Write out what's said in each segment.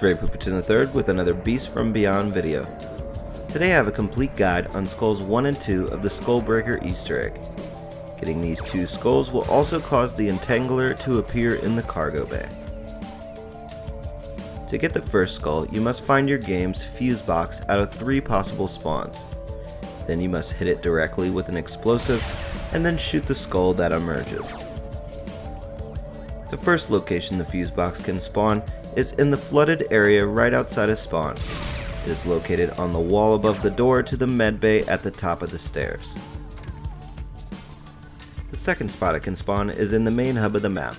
Ray Pooperton III with another Beast from Beyond video. Today I have a complete guide on Skulls 1 and 2 of the Skullbreaker Easter egg. Getting these two skulls will also cause the Entangler to appear in the cargo bay. To get the first skull, you must find your game's fuse box out of 3 possible spawns. Then you must hit it directly with an explosive and then shoot the skull that emerges. The first location the fuse box can spawn is in the flooded area right outside of spawn. It is located on the wall above the door to the med bay at the top of the stairs. The second spot it can spawn is in the main hub of the map.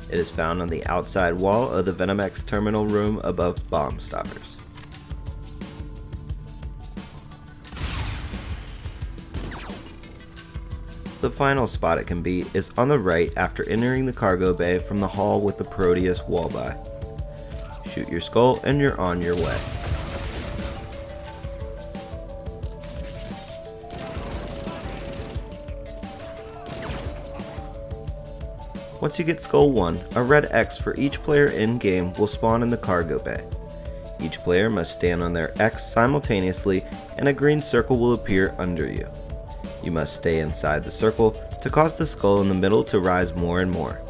It is found on the outside wall of the VenomX terminal room above bomb stoppers. The final spot it can be is on the right after entering the cargo bay from the hall with the Proteus wall-by. Shoot your skull and you're on your way. Once you get skull 1, a red X for each player in-game will spawn in the cargo bay. Each player must stand on their X simultaneously and a green circle will appear under you. You must stay inside the circle to cause the skull in the middle to rise more and more.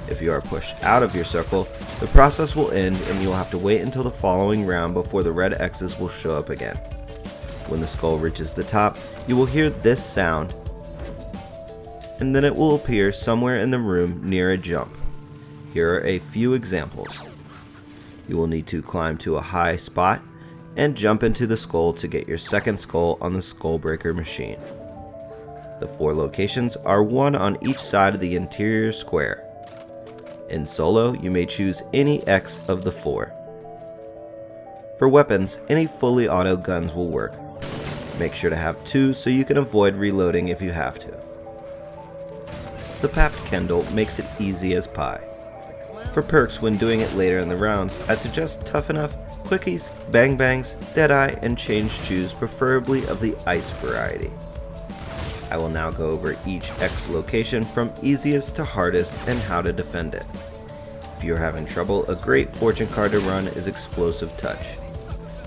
If you are pushed out of your circle, the process will end and you will have to wait until the following round before the red X's will show up again. When the skull reaches the top, you will hear this sound, and then it will appear somewhere in the room near a jump. Here are a few examples. You will need to climb to a high spot and jump into the skull to get your second skull on the Skullbreaker machine. The 4 locations are one on each side of the interior square. In solo, you may choose any X of the 4. For weapons, any fully auto guns will work. Make sure to have 2 so you can avoid reloading if you have to. The Papped Kendall makes it easy as pie. For perks when doing it later in the rounds, I suggest Tough Enough, Quickies, Bang Bangs, Deadeye, and Change Shoes, preferably of the ice variety. I will now go over each X location from easiest to hardest and how to defend it. If you are having trouble, a great fortune card to run is Explosive Touch.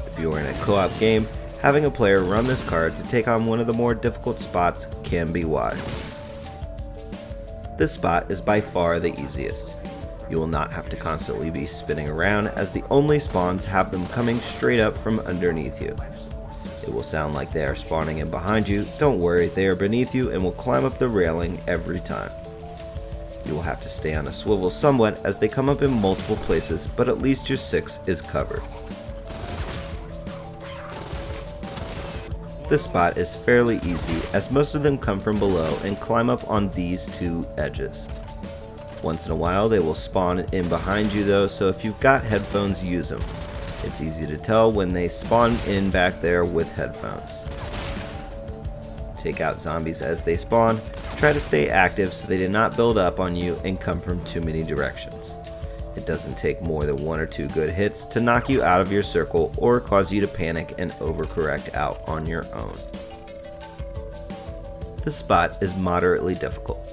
If you are in a co-op game, having a player run this card to take on one of the more difficult spots can be wise. This spot is by far the easiest. You will not have to constantly be spinning around as the only spawns have them coming straight up from underneath you. It will sound like they are spawning in behind you. Don't worry, they are beneath you and will climb up the railing every time. You will have to stay on a swivel somewhat as they come up in multiple places, but at least your 6 is covered. This spot is fairly easy as most of them come from below and climb up on these 2 edges. Once in a while they will spawn in behind you though, so if you've got headphones, use them. It's easy to tell when they spawn in back there with headphones. Take out zombies as they spawn. Try to stay active so they do not build up on you and come from too many directions. It doesn't take more than 1 or 2 good hits to knock you out of your circle or cause you to panic and overcorrect out on your own. This spot is moderately difficult.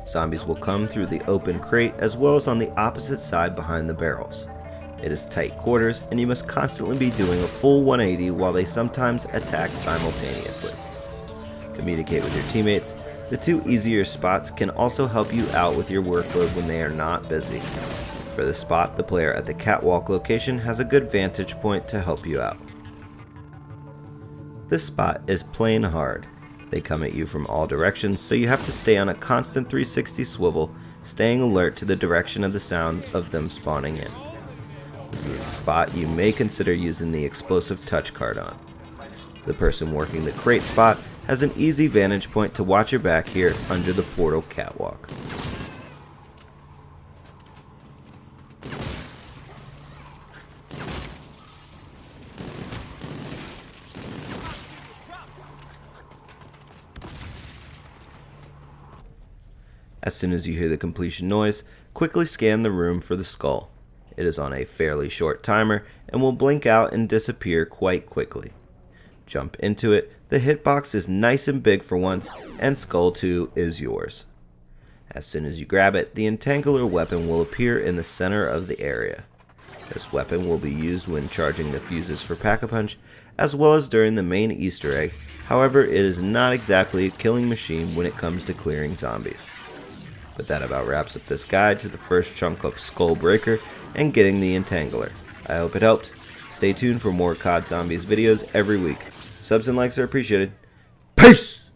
Zombies will come through the open crate as well as on the opposite side behind the barrels. It is tight quarters and you must constantly be doing a full 180 while they sometimes attack simultaneously. Communicate with your teammates. The 2 easier spots can also help you out with your workload when they are not busy. For this spot, the player at the catwalk location has a good vantage point to help you out. This spot is plain hard. They come at you from all directions, so you have to stay on a constant 360 swivel, staying alert to the direction of the sound of them spawning in. This is a spot you may consider using the Explosive Touch card on. The person working the crate spot has an easy vantage point to watch your back here under the portal catwalk. As soon as you hear the completion noise, quickly scan the room for the skull. It is on a fairly short timer and will blink out and disappear quite quickly. Jump into it, the hitbox is nice and big for once, and Skull 2 is yours. As soon as you grab it, the Entangler weapon will appear in the center of the area. This weapon will be used when charging the fuses for Pack-a-Punch, as well as during the main Easter egg. However, it is not exactly a killing machine when it comes to clearing zombies. But that about wraps up this guide to the first chunk of Skull Breaker and getting the Entangler. I hope it helped. Stay tuned for more COD Zombies videos every week. Subs and likes are appreciated. Peace!